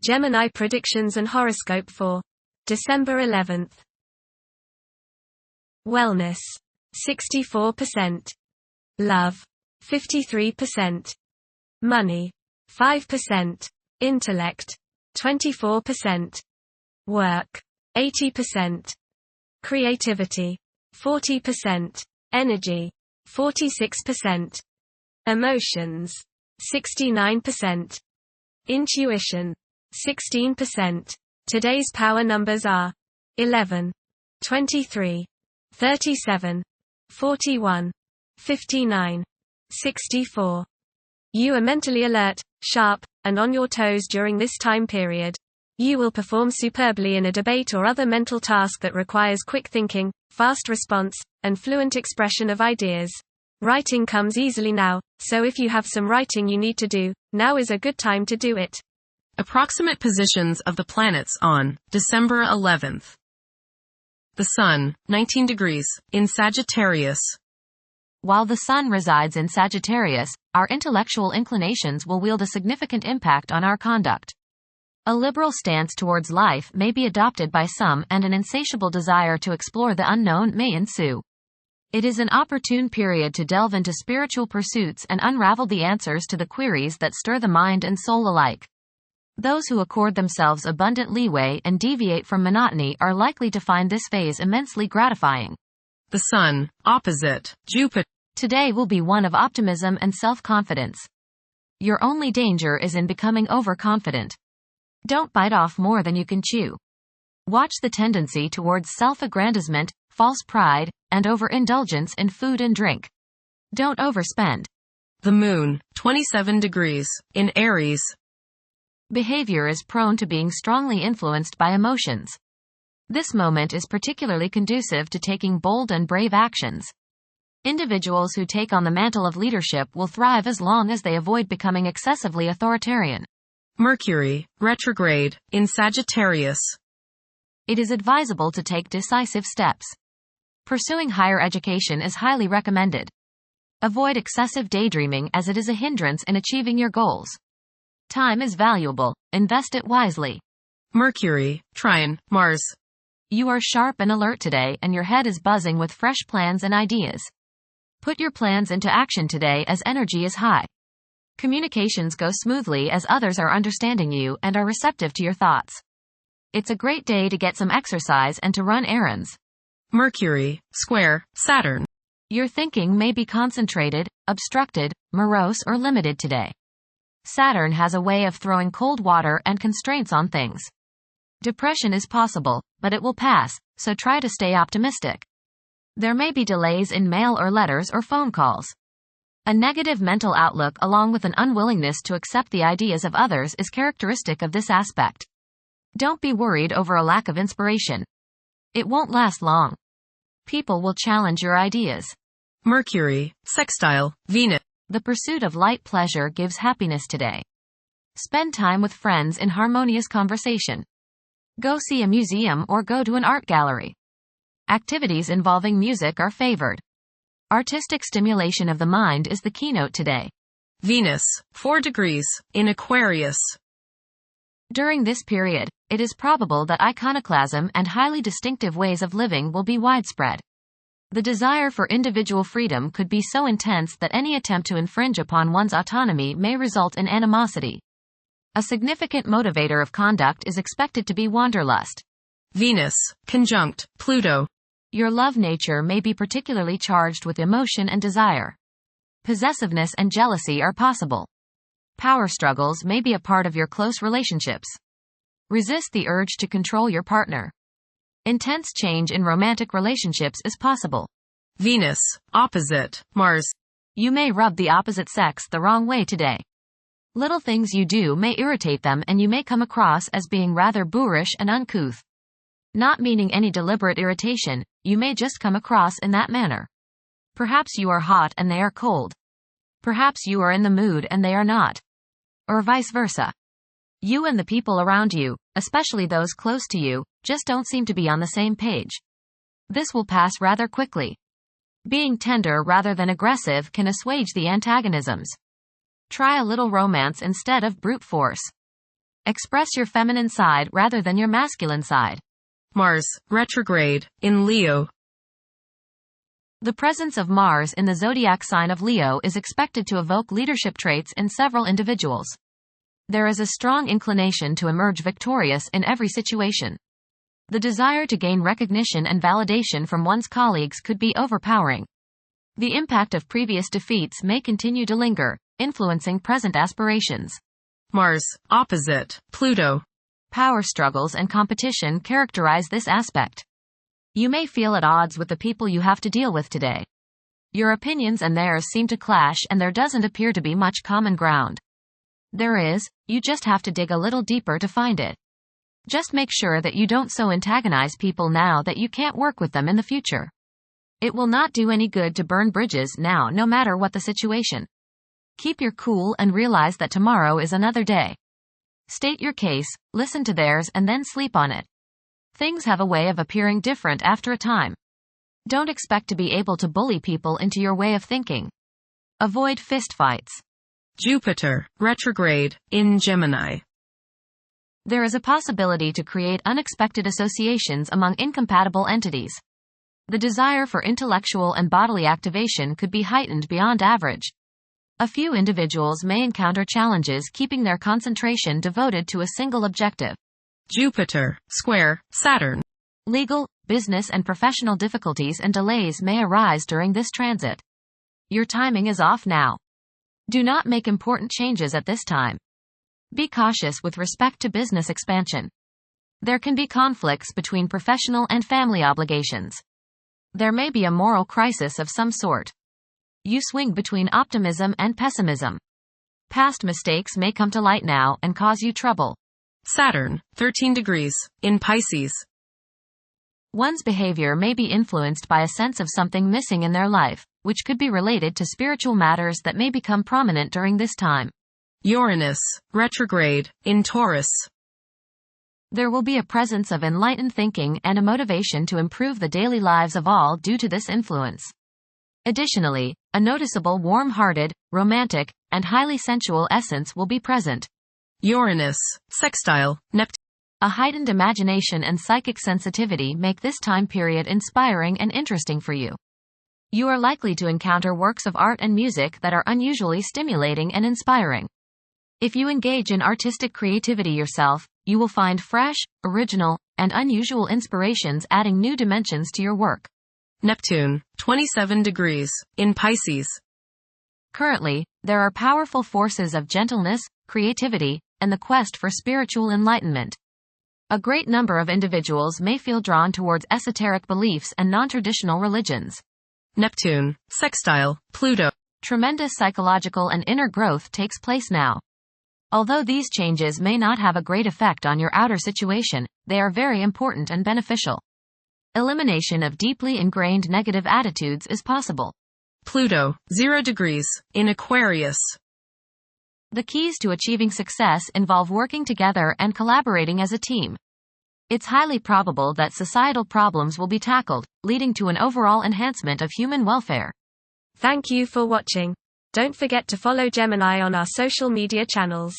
Gemini predictions and horoscope for December 11th. Wellness, 64%. Love, 53%. Money, 5%. Intellect, 24%. Work, 80%. Creativity, 40%. Energy, 46%. Emotions, 69%. Intuition, 16%. Today's power numbers are 11, 23, 37, 41, 59, 64. You are mentally alert, sharp, and on your toes during this time period. You will perform superbly in a debate or other mental task that requires quick thinking, fast response, and fluent expression of ideas. Writing comes easily now, so if you have some writing you need to do, now is a good time to do it. Approximate positions of the planets on December 11th. The Sun, 19 degrees, in Sagittarius. While the Sun resides in Sagittarius, our intellectual inclinations will wield a significant impact on our conduct. A liberal stance towards life may be adopted by some, and an insatiable desire to explore the unknown may ensue. It is an opportune period to delve into spiritual pursuits and unravel the answers to the queries that stir the mind and soul alike. Those who accord themselves abundant leeway and deviate from monotony are likely to find this phase immensely gratifying. The Sun, opposite Jupiter. Today will be one of optimism and self-confidence. Your only danger is in becoming overconfident. Don't bite off more than you can chew. Watch the tendency towards self-aggrandizement, false pride, and overindulgence in food and drink. Don't overspend. The Moon, 27 degrees, in Aries. Behavior is prone to being strongly influenced by emotions. This moment is particularly conducive to taking bold and brave actions. Individuals who take on the mantle of leadership will thrive as long as they avoid becoming excessively authoritarian. Mercury, retrograde, in Sagittarius. It is advisable to take decisive steps. Pursuing higher education is highly recommended. Avoid excessive daydreaming as it is a hindrance in achieving your goals. Time is valuable, invest it wisely. Mercury, trine, Mars. You are sharp and alert today and your head is buzzing with fresh plans and ideas. Put your plans into action today as energy is high. Communications go smoothly as others are understanding you and are receptive to your thoughts. It's a great day to get some exercise and to run errands. Mercury, square, Saturn. Your thinking may be concentrated, obstructed, morose or limited today. Saturn has a way of throwing cold water and constraints on things. Depression is possible, but it will pass, so try to stay optimistic. There may be delays in mail or letters or phone calls. A negative mental outlook along with an unwillingness to accept the ideas of others is characteristic of this aspect. Don't be worried over a lack of inspiration. It won't last long. People will challenge your ideas. Mercury, sextile, Venus. The pursuit of light pleasure gives happiness today. Spend time with friends in harmonious conversation. Go see a museum or go to an art gallery. Activities involving music are favored. Artistic stimulation of the mind is the keynote today. Venus, 4 degrees, in Aquarius. During this period, it is probable that iconoclasm and highly distinctive ways of living will be widespread. The desire for individual freedom could be so intense that any attempt to infringe upon one's autonomy may result in animosity. A significant motivator of conduct is expected to be wanderlust. Venus, conjunct Pluto. Your love nature may be particularly charged with emotion and desire. Possessiveness and jealousy are possible. Power struggles may be a part of your close relationships. Resist the urge to control your partner. Intense change in romantic relationships is possible. Venus, opposite Mars. You may rub the opposite sex the wrong way today. Little things you do may irritate them and you may come across as being rather boorish and uncouth. Not meaning any deliberate irritation, you may just come across in that manner. Perhaps you are hot and they are cold. Perhaps you are in the mood and they are not. Or vice versa. You and the people around you, especially those close to you, just don't seem to be on the same page. This will pass rather quickly. Being tender rather than aggressive can assuage the antagonisms. Try a little romance instead of brute force. Express your feminine side rather than your masculine side. Mars, retrograde, in Leo. The presence of Mars in the zodiac sign of Leo is expected to evoke leadership traits in several individuals. There is a strong inclination to emerge victorious in every situation. The desire to gain recognition and validation from one's colleagues could be overpowering. The impact of previous defeats may continue to linger, influencing present aspirations. Mars, opposite, Pluto. Power struggles and competition characterize this aspect. You may feel at odds with the people you have to deal with today. Your opinions and theirs seem to clash, and there doesn't appear to be much common ground. There is, you just have to dig a little deeper to find it. Just make sure that you don't so antagonize people now that you can't work with them in the future. It will not do any good to burn bridges now, no matter what the situation. Keep your cool and realize that tomorrow is another day. State your case, listen to theirs, and then sleep on it. Things have a way of appearing different after a time. Don't expect to be able to bully people into your way of thinking. Avoid fistfights. Jupiter, retrograde, in Gemini. There is a possibility to create unexpected associations among incompatible entities. The desire for intellectual and bodily activation could be heightened beyond average. A few individuals may encounter challenges keeping their concentration devoted to a single objective. Jupiter, square, Saturn. Legal, business and professional difficulties and delays may arise during this transit. Your timing is off now. Do not make important changes at this time. Be cautious with respect to business expansion. There can be conflicts between professional and family obligations. There may be a moral crisis of some sort. You swing between optimism and pessimism. Past mistakes may come to light now and cause you trouble. Saturn, 13 degrees, in Pisces. One's behavior may be influenced by a sense of something missing in their life, which could be related to spiritual matters that may become prominent during this time. Uranus, retrograde, in Taurus. There will be a presence of enlightened thinking and a motivation to improve the daily lives of all due to this influence. Additionally, a noticeable warm-hearted, romantic, and highly sensual essence will be present. Uranus, sextile, Neptune. A heightened imagination and psychic sensitivity make this time period inspiring and interesting for you. You are likely to encounter works of art and music that are unusually stimulating and inspiring. If you engage in artistic creativity yourself, you will find fresh, original, and unusual inspirations adding new dimensions to your work. Neptune, 27 degrees, in Pisces. Currently, there are powerful forces of gentleness, creativity, and the quest for spiritual enlightenment. A great number of individuals may feel drawn towards esoteric beliefs and non-traditional religions. Neptune, sextile, Pluto. Tremendous psychological and inner growth takes place now. Although these changes may not have a great effect on your outer situation, they are very important and beneficial. Elimination of deeply ingrained negative attitudes is possible. Pluto, 0 degrees, in Aquarius. The keys to achieving success involve working together and collaborating as a team. It's highly probable that societal problems will be tackled, leading to an overall enhancement of human welfare. Thank you for watching. Don't forget to follow Gemini on our social media channels.